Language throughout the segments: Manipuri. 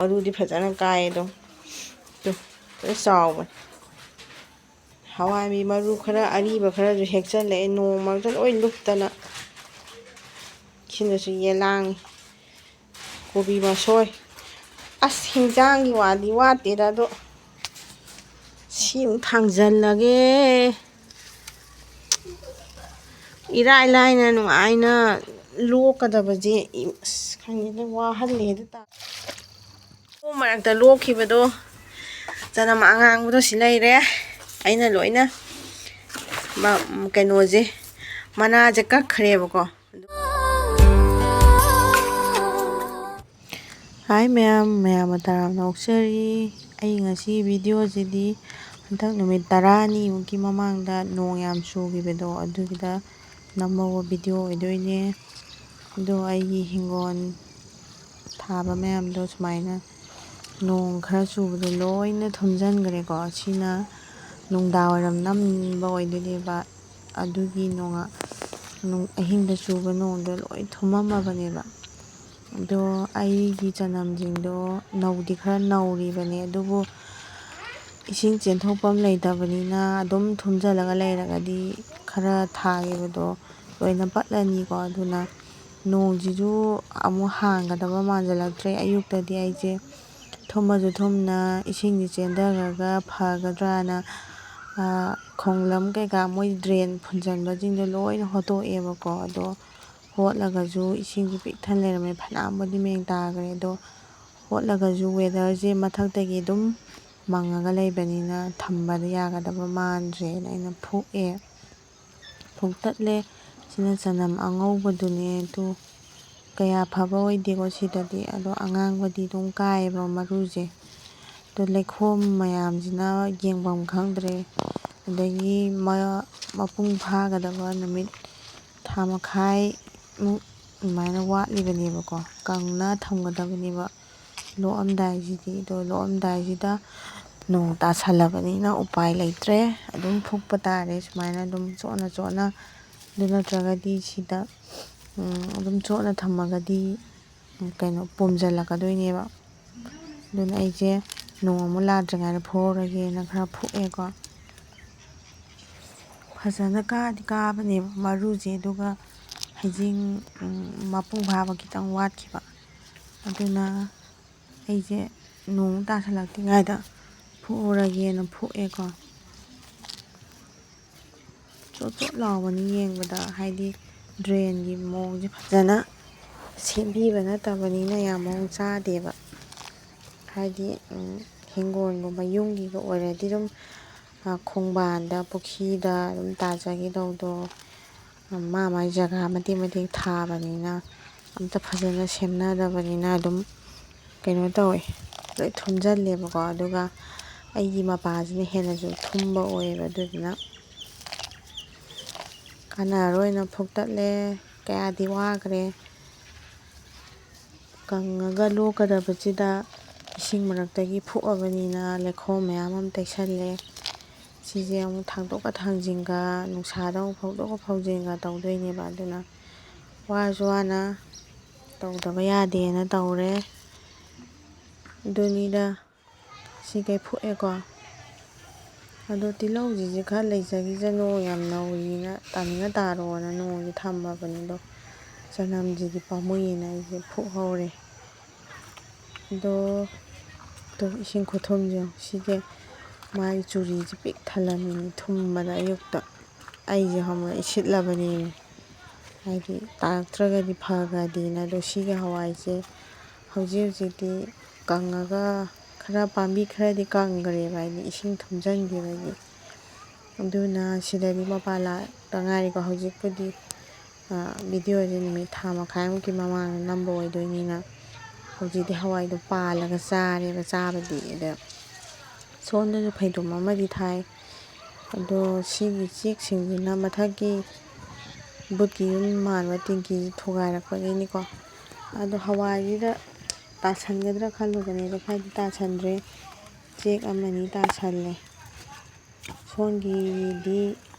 ꯑꯗꯨꯗꯤ ꯐꯖꯅ ꯀꯥꯏ ꯑꯗꯨꯝ ꯆꯥꯎꯕꯅꯤ ꯍꯋꯥꯏ ꯃꯔꯨ ꯈꯔ ꯑꯔꯤꯕ ꯈꯔꯁꯨ ꯍꯦꯛꯆꯜꯂꯛꯑꯦ ꯅꯣꯡ ꯃꯔꯛꯇ ꯂꯣꯏ ꯂꯨꯞꯇꯅ ꯁꯤꯅꯁꯨ ꯌꯦꯂꯥꯡꯉꯤ ꯀꯣꯕꯤ ꯃꯁꯣꯏ ꯑꯁ ꯍꯤꯟꯖꯥꯡꯒꯤ ꯋꯥꯗꯤ ꯋꯥꯠꯇꯦꯗ ꯑꯗꯣ ꯁꯤꯃꯨꯛ ꯊꯥꯡꯖꯜꯂꯒꯦ ꯏꯔꯥꯏ ꯂꯥꯏꯅ ꯅꯨꯡꯉꯥꯏꯅ ꯂꯣꯛꯀꯗꯕꯁꯦ ꯑꯁ ꯈꯪꯗꯦꯗ ꯋꯥꯍꯜꯂꯦꯗ ꯃꯔꯛꯇ ꯂꯣꯛꯈꯤꯕꯗꯣ ꯆꯅꯝ ꯑꯉꯥꯡꯕꯗꯣ ꯁꯤ ꯂꯩꯔꯦ ꯑꯩꯅ ꯂꯣꯏꯅ ꯀꯩꯅꯣꯁꯦ ꯃꯅꯥꯁꯦ ꯀꯛꯈ꯭ꯔꯦꯕꯀꯣ ꯍꯥꯏ ꯃꯌꯥꯝ ꯇꯔꯥꯝꯅ ꯑꯣꯛꯆꯔꯤ ꯑꯩ ꯉꯁꯤ ꯚꯤꯗꯤꯑꯣꯁꯤꯗꯤ ꯍꯟꯗꯛ ꯅꯨꯃꯤꯠ 10ꯅꯤꯃꯨꯛꯀꯤ ꯃꯃꯥꯡꯗ ꯅꯣꯡ ꯌꯥꯝ ꯆꯨꯈꯤꯕꯗꯣ ꯑꯗꯨꯒꯤꯗ ꯅꯝꯍꯧꯕ ꯚꯤꯗꯤꯑꯣ ꯑꯣꯏꯗꯣꯏꯅꯦ ꯑꯗꯣ ꯑꯩꯒꯤ ꯍꯤꯡꯒꯣꯜ ꯊꯥꯕ ꯃꯌꯥꯝꯗꯣ ꯁꯨꯃꯥꯏꯅ ꯅꯣꯡ ꯈꯔ ꯆꯨꯕꯗꯣ ꯂꯣꯏꯅ ꯊꯨꯝꯖꯤꯟꯈ꯭ꯔꯦꯀꯣ ꯁꯤꯅ ꯅꯨꯡꯗꯥꯡꯋꯥꯏꯔꯝ ꯅꯝꯕ ꯑꯣꯏꯗꯣꯏꯅꯦꯕ ꯑꯗꯨꯒꯤ ꯑꯍꯤꯡꯗ ꯆꯨꯕ ꯅꯣꯡꯗꯣ ꯂꯣꯏ ꯊꯨꯝꯃꯝꯃꯕꯅꯦꯕ ꯑꯗꯣ ꯑꯩꯒꯤ ꯆꯅꯝꯁꯤꯡꯗꯣ ꯅꯧꯗꯤ ꯈꯔ ꯅꯧꯔꯤꯕꯅꯦ ꯑꯗꯨꯕꯨ ꯏꯁꯤꯡ ꯆꯦꯟꯊꯣꯛꯐꯝ ꯂꯩꯇꯕꯅꯤꯅ ꯑꯗꯨꯝ ꯊꯨꯝꯖꯤꯜꯂꯒ ꯂꯩꯔꯒꯗꯤ ꯈꯔ ꯊꯥꯈꯤꯕꯗꯣ ꯂꯣꯏꯅ ꯄꯠꯂꯅꯤꯀꯣ ꯑꯗꯨꯅ ꯅꯣꯡꯁꯤꯁꯨ ꯑꯃꯨꯛ ꯍꯥꯡꯒꯗꯕ ꯃꯥꯟꯁꯤꯜꯂꯛꯇ꯭ꯔꯦ ꯑꯌꯨꯛꯇꯗꯤ ꯑꯩꯁꯦ ꯊꯨꯝꯃꯁꯨ ꯊꯨꯝꯅ ꯏꯁꯤꯡꯁꯤ ꯆꯦꯟꯊꯈ꯭ꯔꯒ ꯐꯒꯗ꯭ꯔꯥꯅ ꯈꯣꯡꯂꯝ ꯀꯩꯀꯥ ꯃꯣꯏ ꯗ꯭ꯔꯦꯟ ꯐꯨꯟꯖꯟꯕꯁꯤꯡꯗꯣ ꯂꯣꯏꯅ ꯍꯣꯠꯇꯣꯛꯑꯦꯕꯀꯣ ꯑꯗꯣ ꯍꯣꯠꯂꯒꯁꯨ ꯏꯁꯤꯡꯁꯤ ꯄꯤꯛ ꯊꯟ ꯂꯩꯔꯝꯃꯦ ꯐꯅꯌꯥꯝꯕꯨꯗꯤ ꯃꯌꯦꯡ ꯇꯥꯈ꯭ꯔꯦ ꯑꯗꯣ ꯍꯣꯠꯂꯒꯁꯨ ꯋꯦꯗꯔꯁꯦ ꯃꯊꯛꯇꯒꯤ ꯑꯗꯨم ꯃꯪꯉꯒ ꯂꯩꯕꯅꯤꯅ ꯊꯝꯕꯗ ꯌꯥꯒꯗꯕ ꯃꯥꯟꯗ꯭ꯔꯦꯅ ꯑꯩꯅ ꯐꯨꯛꯇꯠꯂꯦ ꯁꯤꯅ ꯆꯅꯝ ꯑꯉꯧꯕꯗꯨꯅꯦ ꯑꯗꯨ ꯀꯌꯥ ꯐꯕ ꯑꯣꯏꯗꯦꯀꯣ ꯁꯤꯗꯗꯤ ꯑꯗꯣ ꯑꯉꯥꯡꯕꯗꯤ ꯑꯗꯨꯝ ꯀꯥꯏꯑꯕ ꯃꯔꯨꯁꯦ ꯑꯗꯣ ꯂꯩꯈꯣꯝ ꯃꯌꯥꯝꯁꯤꯅ ꯌꯦꯡꯐꯝ ꯈꯪꯗ꯭ꯔꯦ ꯑꯗꯒꯤ ꯃꯄꯨꯡ ꯐꯥꯒꯗꯕ ꯅꯨꯃꯤꯠ 1.5 ꯑꯗꯨꯃꯥꯏꯅ ꯋꯥꯠꯂꯤꯕꯅꯦꯕꯀꯣ ꯀꯪꯅ ꯊꯝꯒꯗꯕꯅꯦꯕ ꯂꯣꯛꯑꯝꯗꯥꯏꯁꯤꯗꯤ ꯑꯗꯣ ꯂꯣꯛꯑꯝꯗꯥꯏꯁꯤꯗ ꯅꯣꯡ ꯇꯥꯁꯜꯂꯕꯅꯤꯅ ꯎꯄꯥꯏ ꯂꯩꯇ꯭ꯔꯦ ꯑꯗꯨꯝ ꯐꯨꯛꯄ ꯇꯥꯔꯦ ꯁꯨꯃꯥꯏꯅ ꯑꯗꯨꯝ ꯆꯣꯠꯅ ꯑꯗꯨ ꯅꯠꯇ꯭ꯔꯒꯗꯤ ꯁꯤꯗ ꯑꯗꯨꯝ ꯆꯣꯠꯅ ꯊꯝꯃꯒꯗꯤ ꯀꯩꯅꯣ ꯄꯣꯝꯁꯤꯜꯂꯛꯀꯗꯣꯏꯅꯦꯕ ꯑꯗꯨꯅ ꯑꯩꯁꯦ ꯅꯣꯡ ꯑꯃꯨꯛ ꯂꯥꯛꯇ꯭ꯔꯤꯉꯩꯗ ꯐꯨꯍꯧꯔꯒꯦꯅ ꯈꯔ ꯐꯨꯛꯑꯦꯀꯣ ꯐꯖꯅ ꯀꯥꯕꯅꯦꯕ ꯃꯔꯨꯁꯦ ꯑꯗꯨꯒ ꯍꯩꯖꯤꯡ ꯃꯄꯨꯡ ꯐꯥꯕ ꯈꯤꯇꯪ ꯋꯥꯠꯈꯤꯕ ꯑꯗꯨꯅ ꯑꯩꯁꯦ ꯅꯣꯡ ꯇꯥꯁꯜꯂꯛꯇ꯭ꯔꯤꯉꯩꯗ ꯐꯨꯛꯍꯧꯔꯒꯦꯅ ꯐꯨꯛꯑꯦꯀꯣ ꯆꯣꯠ ꯂꯥꯎꯕꯅꯤ ꯌꯦꯡꯕꯗ ꯍꯥꯏꯗꯤ ꯗ꯭ꯔꯦꯟꯒꯤ ꯃꯑꯣꯡꯁꯦ ꯐꯖꯅ ꯁꯦꯝꯕꯤꯕ ꯅꯠꯇꯕꯅꯤꯅ ꯌꯥꯝ ꯃꯑꯣꯡ ꯆꯥꯗꯦꯕ ꯍꯥꯏꯗꯤ ꯍꯤꯡꯒꯣꯜꯒꯨꯝꯕ ꯌꯨꯝꯒꯤꯒ ꯑꯣꯏꯔꯗꯤ ꯑꯗꯨꯝ ꯈꯣꯡꯕꯥꯟꯗ ꯄꯨꯈ꯭ꯔꯤꯗ ꯑꯗꯨꯝ ꯇꯥꯖꯈꯤꯗꯧꯗꯣ ꯃꯥꯏ ꯖꯒꯥ ꯃꯇꯦꯛ ꯊꯥꯕꯅꯤꯅ ꯑꯝꯇ ꯐꯖꯅ ꯁꯦꯝꯅꯗꯕꯅꯤꯅ ꯑꯗꯨꯝ ꯀꯩꯅꯣ ꯇꯧꯋꯦ ꯂꯣꯏ ꯊꯨꯝꯖꯤꯜꯂꯦꯕꯀꯣ ꯑꯗꯨꯒ ꯑꯩꯒꯤ ꯃꯄꯥꯁꯤꯅ ꯍꯦꯟꯅꯁꯨ ꯊꯨꯝꯕ ꯑꯣꯏꯌꯦꯕ ꯑꯗꯨꯗꯨꯅ ꯀꯥꯟꯅꯔꯣꯏꯅ ꯐꯨꯛꯇꯠꯂꯦ ꯀꯌꯥꯗꯤ ꯋꯥꯈ꯭ꯔꯦ ꯀꯪꯉꯒ ꯂꯣꯛꯀꯗꯕꯁꯤꯗ ꯏꯁꯤꯡ ꯃꯔꯛꯇꯒꯤ ꯐꯨꯛꯑꯕꯅꯤꯅ ꯂꯩꯈꯣꯝ ꯃꯌꯥꯝ ꯑꯃ ꯇꯩꯁꯜꯂꯦ ꯁꯤꯁꯦ ꯑꯃꯨꯛ ꯊꯥꯡꯗꯣꯛꯀ ꯊꯥꯡꯖꯤꯟꯒ ꯅꯨꯡꯁꯥꯗ ꯑꯃꯨꯛ ꯐꯧꯗꯣꯛꯀ ꯐꯧꯖꯤꯟꯒ ꯇꯧꯗꯣꯏꯅꯦꯕ ꯑꯗꯨꯅ ꯋꯥꯁꯨ ꯋꯥꯅ ꯇꯧꯗꯕ ꯌꯥꯗꯦꯅ ꯇꯧꯔꯦ ꯑꯗꯨꯅꯤꯗ ꯁꯤꯈꯩ ꯐꯨꯛꯑꯦꯀꯣ ꯑꯗꯣ ꯇꯤꯜꯍꯧꯁꯤꯁꯦ ꯈꯔ ꯂꯩꯖꯈꯤꯁꯅꯨ ꯌꯥꯝ ꯅꯧꯔꯤꯅ ꯇꯥꯅꯤꯡꯉ ꯇꯥꯔꯣꯅ ꯅꯣꯡꯁꯦ ꯊꯝꯃꯕꯅꯤ ꯑꯗꯣ ꯆꯅꯝꯁꯤꯗꯤ ꯄꯥꯝꯃꯨꯏꯅ ꯑꯩꯁꯦ ꯐꯨꯛꯍꯧꯔꯦ ꯑꯗꯣ ꯏꯁꯤꯡ ꯈꯨꯊꯨꯝꯁꯦ ꯁꯤꯁꯦ ꯃꯥꯒꯤ ꯆꯨꯔꯤꯁꯦ ꯄꯤꯛ ꯊꯜꯂꯝꯃꯤꯅꯤ ꯊꯨꯝꯕꯗ ꯑꯌꯨꯛꯇ ꯑꯩꯁꯦ ꯏꯁꯤꯠꯂꯕꯅꯦꯃꯤ ꯍꯥꯏꯗꯤ ꯇꯥꯔꯛꯇ꯭ꯔꯒꯗꯤ ꯐꯈ꯭ꯔꯗꯤꯅ ꯑꯗꯣ ꯁꯤꯒꯤ ꯍꯋꯥꯏꯁꯦ ꯍꯧꯖꯤꯛꯇꯤ ꯀꯪꯉꯒ ꯈꯔ ꯄꯥꯝꯕꯤ ꯈꯔꯗꯤ ꯀꯪꯈ꯭ꯔꯦꯕ ꯍꯥꯏꯗꯤ ꯏꯁꯤꯡ ꯊꯨꯝꯖꯤꯟꯈꯤꯕꯒꯤ ꯑꯗꯨꯅ ꯁꯤꯗꯗꯤ ꯃꯄꯥꯟ ꯂꯥꯛꯇ ꯉꯥꯏꯔꯤꯀꯣ ꯍꯧꯖꯤꯛꯄꯨꯗꯤ ꯚꯤꯗꯤꯑꯣꯁꯦ ꯅꯨꯃꯤꯠ 1.5ꯃꯨꯛꯀꯤ ꯃꯃꯥꯡꯗ ꯅꯝꯕ ꯑꯣꯏꯗꯣꯏꯅꯤꯅ ꯍꯧꯖꯤꯛꯇꯤ ꯍꯋꯥꯏꯗꯣ ꯄꯥꯜꯂꯒ ꯆꯥꯔꯦꯕ ꯆꯥꯕꯗꯤ ꯑꯗ ꯁꯣꯝꯗꯁꯨ ꯐꯩꯗꯣꯝ ꯑꯃꯗꯤ ꯊꯥꯏ ꯑꯗꯣ ꯁꯤꯒꯤ ꯆꯦꯛꯁꯤꯡꯁꯤꯅ ꯃꯊꯛꯀꯤ ꯕꯨꯠꯀꯤ ꯌꯨꯝ ꯃꯥꯟꯕ ꯇꯦꯡꯀꯤꯁꯤ ꯊꯨꯒꯥꯏꯔꯛꯄꯒꯤꯅꯤꯀꯣ ꯑꯗꯣ ꯍꯋꯥꯏꯁꯤꯗ ꯇꯥꯁꯟꯒꯗ꯭ꯔꯥ ꯈꯜꯂꯨꯕꯅꯦ ꯑꯗꯣ ꯈꯔꯗꯤ ꯇꯥꯁꯟꯗ꯭ꯔꯦ ꯆꯦꯛ ꯑꯃꯅꯤ ꯇꯥꯁꯜꯂꯦ ꯁꯣꯝꯒꯤꯗꯤ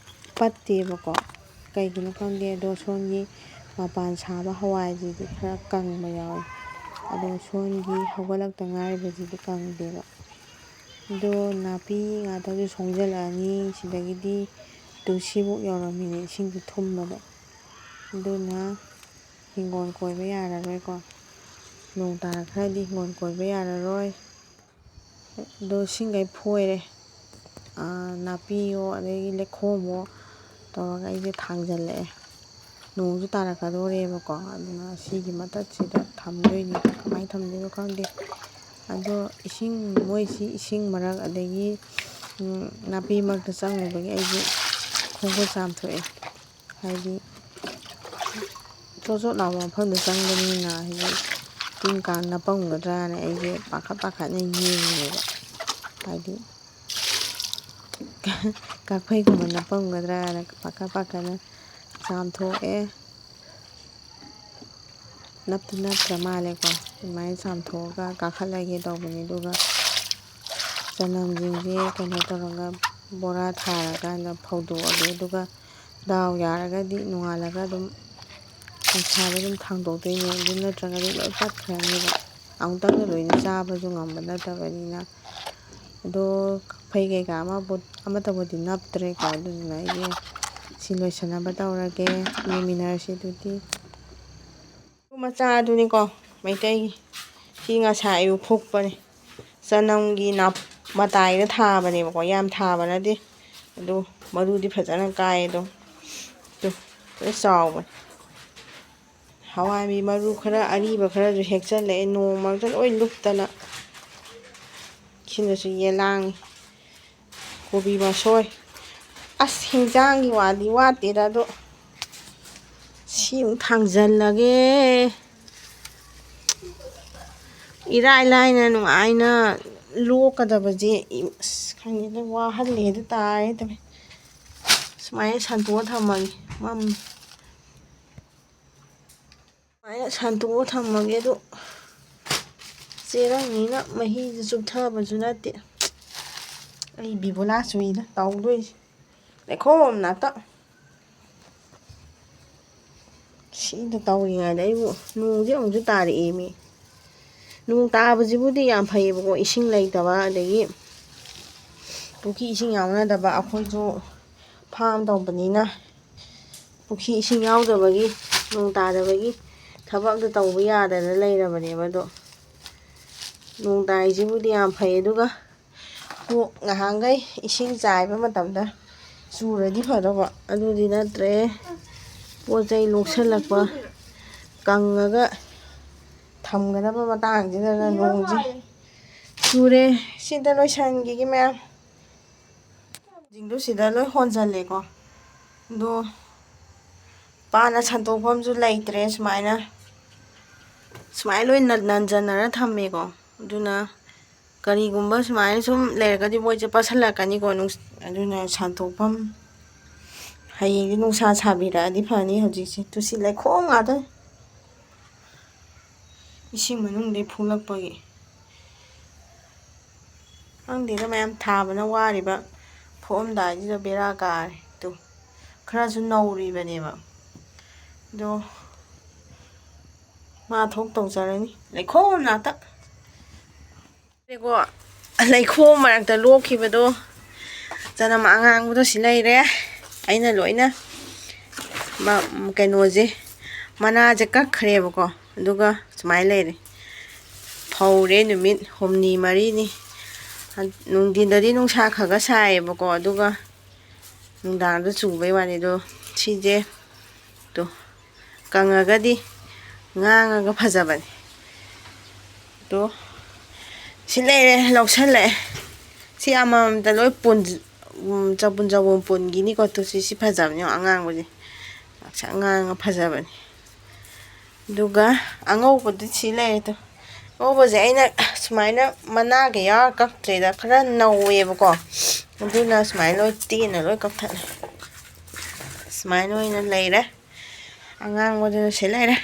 ꯄꯠꯇꯦꯕꯀꯣ ꯀꯩꯒꯤꯅꯣ ꯈꯪꯗꯦ ꯑꯗꯣ ꯁꯣꯝꯒꯤ ꯃꯄꯥꯟ ꯁꯥꯕ ꯍꯋꯥꯏꯁꯤꯗꯤ ꯈꯔ ꯀꯪꯕ ꯌꯥꯎꯋꯤ ꯑꯗꯣ ꯁꯣꯟꯒꯤ ꯍꯧꯒꯠꯂꯛꯇ ꯉꯥꯏꯔꯤꯕꯁꯤꯗꯤ ꯀꯪꯗꯦꯕ. ꯑꯗꯣ ꯅꯥꯄꯤ ꯉꯥꯛꯇꯁꯨ ꯁꯣꯡꯖꯜꯂꯛꯑꯅꯤ. ꯁꯤꯗꯒꯤꯗꯤ ꯇꯨꯜꯁꯤꯕꯨꯛ ꯌꯧꯔꯝꯃꯤꯅꯦ ꯏꯁꯤꯡꯁꯦ ꯊꯨꯝꯕꯗ. ꯑꯗꯨꯅ ꯍꯤꯡꯒꯣꯜ ꯀꯣꯏꯕ ꯌꯥꯔꯔꯣꯏꯀꯣ. ꯅꯣꯡ ꯇꯥꯔꯛꯈ꯭ꯔꯗꯤ ꯍꯤꯡꯒꯣꯜ ꯀꯣꯏꯕ ꯌꯥꯔꯔꯣꯏ. ꯑꯗꯣ ꯁꯤꯡꯈꯩ ꯐꯣꯏꯔꯦ. ꯅꯥꯄꯤꯌꯣ ꯑꯗꯒꯤ ꯂꯩꯈꯣꯝꯃꯣ ꯇꯧꯔꯒ ꯑꯩꯁꯦ ꯊꯥꯡꯖꯜꯂꯛꯑꯦ. ꯅꯣꯡꯁꯨ ꯇꯥꯔꯛꯀꯗꯣꯔꯦꯕꯀꯣ. ꯑꯗꯨꯅ ꯁꯤꯒꯤ ꯃꯊꯛꯁꯤꯗ ꯊꯝꯗꯣꯏꯅꯤ. ꯀꯃꯥꯏꯅ ꯊꯝꯗꯣꯏꯅꯣ ꯈꯪꯗꯦ. ꯑꯗꯣ ꯃꯣꯏꯁꯤ ꯏꯁꯤꯡ ꯃꯔꯛ ꯑꯗꯒꯤ ꯅꯥꯄꯤ ꯃꯔꯛꯇ ꯆꯪꯉꯨꯕꯒꯤ ꯑꯩꯁꯦ ꯈꯣꯡꯈꯨꯠ ꯆꯥꯝꯊꯣꯛꯑꯦ. ꯍꯥꯏꯗꯤ ꯆꯣꯠ ꯆꯣꯠ ꯂꯥꯎꯕ ꯃꯐꯝꯗ ꯆꯪꯕꯅꯤꯅ ꯍꯥꯏꯗꯤ ꯇꯤꯟ ꯀꯥꯡ ꯅꯞꯄꯝꯒꯗ꯭ꯔꯥꯅ ꯑꯩꯁꯦ ꯄꯥꯈꯠꯅ ꯌꯦꯡꯉꯦꯕ. ꯍꯥꯏꯗꯤ ꯀꯥꯛꯐꯩꯒꯨꯝꯕ ꯅꯞꯄꯝꯒꯗ꯭ꯔꯥꯅ ꯄꯥꯈꯠꯅ ꯆꯥꯝꯊꯣꯛꯑꯦ. ꯅꯞꯇꯤ ꯅꯞꯇ꯭ꯔ ꯃꯥꯜꯂꯦꯀꯣ. ꯑꯗꯨꯃꯥꯏꯅ ꯆꯥꯝꯊꯣꯛꯑꯒ ꯀꯥꯈꯠꯂꯒꯦ ꯇꯧꯕꯅꯤ. ꯑꯗꯨꯒ ꯆꯅꯝꯁꯤꯡꯁꯦ ꯀꯩꯅꯣ ꯇꯧꯔꯒ ꯕꯣꯔꯥ ꯊꯥꯔꯀꯥꯟꯗ ꯐꯧꯗꯣꯛꯑꯒꯦ. ꯑꯗꯨꯒ ꯗꯥꯎ ꯌꯥꯔꯒꯗꯤ ꯅꯣꯡꯉꯥꯜꯂꯒ ꯑꯗꯨꯝ ꯅꯨꯡꯁꯥꯗ ꯑꯗꯨꯝ ꯊꯥꯡꯗꯣꯛꯇꯣꯏꯅꯦ. ꯑꯗꯨ ꯅꯠꯇ꯭ꯔꯒꯗꯤ ꯂꯣꯏ ꯄꯠꯈ꯭ꯔꯅꯦꯕ. ꯑꯃꯨꯛꯇꯪꯗ ꯂꯣꯏꯅ ꯆꯥꯕꯁꯨ ꯉꯝꯕ ꯅꯠꯇꯕꯅꯤꯅ. ꯑꯗꯣ ꯀꯛꯐꯩ ꯀꯩꯀꯥ ꯑꯃꯠꯇꯕꯨꯗꯤ ꯅꯞꯇ꯭ꯔꯦꯀꯣ. ꯑꯗꯨꯗꯨꯅ ꯑꯩꯁꯦ ꯁꯤ ꯂꯣꯏꯁꯟꯅꯕ ꯇꯧꯔꯒꯦ. ꯌꯦꯡꯃꯤꯟꯅꯔꯁꯤ ꯑꯗꯨꯗꯤ. ꯃꯆꯥꯗꯨꯅꯤꯀꯣ ꯃꯩꯇꯩꯒꯤ. ꯁꯤ ꯉꯁꯥꯏ ꯑꯌꯨꯛ ꯐꯨꯛꯄꯅꯦ. ꯆꯅꯝꯒꯤ ꯃꯇꯥꯏꯗ ꯊꯥꯕꯅꯦꯕꯀꯣ. ꯌꯥꯝ ꯊꯥꯕ ꯅꯠꯇꯦ. ꯑꯗꯨ ꯃꯔꯨꯗꯤ ꯐꯖꯅ ꯀꯥꯏ. ꯑꯗꯣ ꯂꯣꯏ ꯆꯥꯎꯕꯅꯦ. ꯍꯋꯥꯏꯕꯤ ꯃꯔꯨ ꯈꯔ ꯑꯔꯤꯕ ꯈꯔꯁꯨ ꯍꯦꯛꯆꯜꯂꯛꯑꯦ. ꯅꯣꯡ ꯃꯔꯛꯇ ꯂꯣꯏ ꯂꯨꯞꯇꯅ. ꯁꯤꯅꯁꯨ ꯌꯦꯂꯥꯡꯉꯤ. ꯀꯣꯕꯤ ꯃꯁꯣꯏ. ꯑꯁ ꯍꯤꯟꯖꯥꯡꯒꯤ ꯋꯥꯗꯤ ꯋꯥꯠꯇꯦꯗ. ꯑꯗꯣ ꯁꯤ ꯑꯃꯨꯛ ꯊꯥꯡꯖꯜꯂꯒꯦ. ꯏꯔꯥꯏ ꯂꯥꯏꯅ ꯅꯨꯡꯉꯥꯏꯅ ꯂꯣꯛꯀꯗꯕꯁꯦ ꯑꯁ ꯈꯪꯗꯦꯗ ꯋꯥꯍꯜꯂꯦꯗ ꯇꯥꯔꯦ ꯇꯧꯔꯤꯁꯦ. ꯁꯨꯃꯥꯏꯅ ꯁꯟꯇꯣꯛꯑ ꯊꯝꯃꯒꯦ. ꯁꯨꯃꯥꯏꯅ ꯁꯟꯇꯣꯛꯑ ꯊꯝꯃꯒꯦ. ꯑꯗꯣ ꯆꯦꯔꯪꯅꯤꯅ ꯃꯍꯤꯁꯨ ꯆꯨꯞꯊꯕꯁꯨ ꯅꯠꯇꯦ. ꯑꯩ ꯕꯤꯕꯨꯂꯥ ꯆꯨꯏꯗ ꯇꯧꯗꯣꯏꯁꯦ. ꯂꯩꯈꯣꯝ ꯉꯥꯛꯇ. ꯁꯤꯗ ꯇꯧꯔꯤꯉꯩꯗ ꯑꯩꯕꯨ ꯅꯣꯡꯁꯦ ꯑꯃꯨꯛꯁꯨ ꯇꯥꯔꯛꯑꯦꯃꯤ. ꯅꯣꯡ ꯇꯥꯕꯁꯤꯕꯨꯗꯤ ꯌꯥꯝ ꯐꯩꯌꯦꯕꯀꯣ. ꯏꯁꯤꯡ ꯂꯩꯇꯕ ꯑꯗꯒꯤ ꯄꯨꯈ꯭ꯔꯤ ꯏꯁꯤꯡ ꯌꯥꯎꯅꯗꯕ. ꯑꯩꯈꯣꯏꯁꯨ ꯐꯥꯝ ꯇꯧꯕꯅꯤꯅ ꯄꯨꯈ꯭ꯔꯤ ꯏꯁꯤꯡ ꯌꯥꯎꯗꯕꯒꯤ ꯅꯣꯡ ꯇꯥꯗꯕꯒꯤ ꯊꯕꯛ ꯑꯝꯇ ꯇꯧꯕ ꯌꯥꯗꯅ ꯂꯩꯔꯕꯅꯦꯕ. ꯑꯗꯣ ꯅꯣꯡ ꯇꯥꯔꯤꯁꯤꯕꯨꯗꯤ ꯌꯥꯝ ꯐꯩ. ꯑꯗꯨꯒ ꯉꯍꯥꯟꯈꯩ ꯏꯁꯤꯡ ꯆꯥꯏꯕ ꯃꯇꯝꯗ ꯆꯨꯔꯗꯤ ꯐꯗꯧꯕ. ꯑꯗꯨꯗꯤ ꯅꯠꯇ꯭ꯔꯦ. ꯄꯣꯠ ꯆꯩ ꯂꯣꯛꯁꯜꯂꯛꯄ ꯀꯪꯉꯒ ꯊꯝꯒꯗꯕ ꯃꯇꯥꯡꯁꯤꯗꯅ ꯅꯣꯡꯁꯦ ꯆꯨꯔꯦ. ꯁꯤꯗ ꯂꯣꯏꯁꯟꯈꯤꯒꯦ ꯃꯌꯥꯝ. ꯁꯤꯡꯗꯨ ꯁꯤꯗ ꯂꯣꯏ ꯍꯣꯟꯖꯜꯂꯦꯀꯣ. ꯑꯗꯣ ꯄꯥꯅ ꯁꯟꯇꯣꯛꯐꯝꯁꯨ ꯂꯩꯇ꯭ꯔꯦ. ꯁꯨꯃꯥꯏꯅ ꯂꯣꯏ ꯅꯟꯖꯟꯅꯔ ꯊꯝꯃꯦꯀꯣ. ꯑꯗꯨꯅ ꯀꯔꯤꯒꯨꯝꯕ ꯁꯨꯃꯥꯏꯅ ꯁꯨꯝ ꯂꯩꯔꯒꯗꯤ ꯃꯣꯏꯁꯦ ꯄꯠꯁꯜꯂꯛꯀꯅꯤꯀꯣ. ꯑꯗꯨꯅ ꯁꯟꯇꯣꯛꯐꯝ ꯍꯌꯦꯡꯗꯤ ꯅꯨꯡꯁꯥ ꯁꯥꯕꯤꯔꯛꯑꯗꯤ ꯐꯅꯤ. ꯍꯧꯖꯤꯛꯁꯦ ꯇꯨꯁꯤ ꯂꯩꯈꯣꯝ ꯉꯥꯛꯇꯅꯤ. ꯏꯁꯤꯡ ꯃꯅꯨꯡꯗꯩ ꯐꯨꯂꯛꯄꯒꯤ. ꯈꯪꯗꯦꯗ ꯃꯌꯥꯝ ꯊꯥꯕꯅ ꯋꯥꯔꯤꯕ. ꯐꯨꯛꯑꯝꯗꯥꯏꯁꯤꯗ ꯕꯦꯔꯥ ꯀꯥꯔꯦ. ꯈꯔꯁꯨ ꯅꯧꯔꯤꯕꯅꯦꯕ. ꯑꯗꯣ ꯃꯥ ꯊꯣꯛ ꯇꯧꯖꯔꯅꯤ. ꯂꯩꯈꯣꯝ ꯉꯥꯛꯇ. ꯂꯩꯈꯣꯝ ꯃꯔꯛꯇ ꯂꯣꯛꯈꯤꯕꯗꯣ ꯆꯅꯝ ꯑꯉꯥꯡꯕꯗꯣ ꯁꯤ ꯂꯩꯔꯦ. ꯑꯩꯅ ꯂꯣꯏꯅ ꯀꯩꯅꯣꯁꯦ ꯃꯅꯥꯁꯦ ꯀꯛꯈ꯭ꯔꯦꯕꯀꯣ. ꯑꯗꯨꯒ ꯁꯨꯃꯥꯏꯅ ꯂꯩꯔꯦ. ꯐꯧꯔꯦ ꯅꯨꯃꯤꯠ 6-4ꯅꯤ. ꯅꯨꯡꯊꯤꯟꯗꯗꯤ ꯅꯨꯡꯁꯥ ꯈꯒ ꯁꯥꯏꯌꯦꯕꯀꯣ. ꯑꯗꯨꯒ ꯅꯨꯡꯗꯥꯡꯗ ꯆꯨꯕꯩ ꯋꯥꯅꯤ. ꯑꯗꯣ ꯁꯤꯁꯦ ꯀꯪꯉꯒꯗꯤ ꯉꯥꯡꯉꯒ ꯐꯖꯕꯅꯤ. ꯑꯗꯣ ꯁꯤ ꯂꯩꯔꯦ. ꯂꯧꯁꯜꯂꯛꯑꯦ. ꯁꯤ ꯑꯃꯃꯝꯇ ꯂꯣꯏ ꯆꯕꯨꯟ ꯄꯨꯟꯈꯤꯅꯤꯀꯣ. ꯁꯤ ꯐꯖꯕꯅꯦ ꯑꯉꯥꯡꯕꯁꯦ. ꯉꯥꯡꯁꯪ ꯉꯥꯡꯉ ꯐꯖꯕꯅꯤ. ꯑꯗꯨꯒ ꯑꯉꯧꯕꯗꯤ ꯁꯤ ꯂꯩꯔꯦ. ꯑꯉꯧꯕꯁꯦ ꯑꯩꯅ ꯁꯨꯃꯥꯏꯅ ꯃꯅꯥꯒ ꯌꯥꯎꯔ ꯀꯛꯇ꯭ꯔꯦꯗ. ꯈꯔ ꯅꯧꯋꯦꯕꯀꯣ. ꯑꯗꯨꯅ ꯁꯨꯃꯥꯏꯅ ꯂꯣꯏ ꯇꯦꯟꯅ ꯂꯣꯏ ꯀꯛꯊꯠꯂꯦ. ꯁꯨꯃꯥꯏꯅ ꯑꯣꯏꯅ ꯂꯩꯔꯦ. ꯑꯉꯥꯡꯕꯗꯨꯅ ꯁꯤ ꯂꯩꯔꯦ.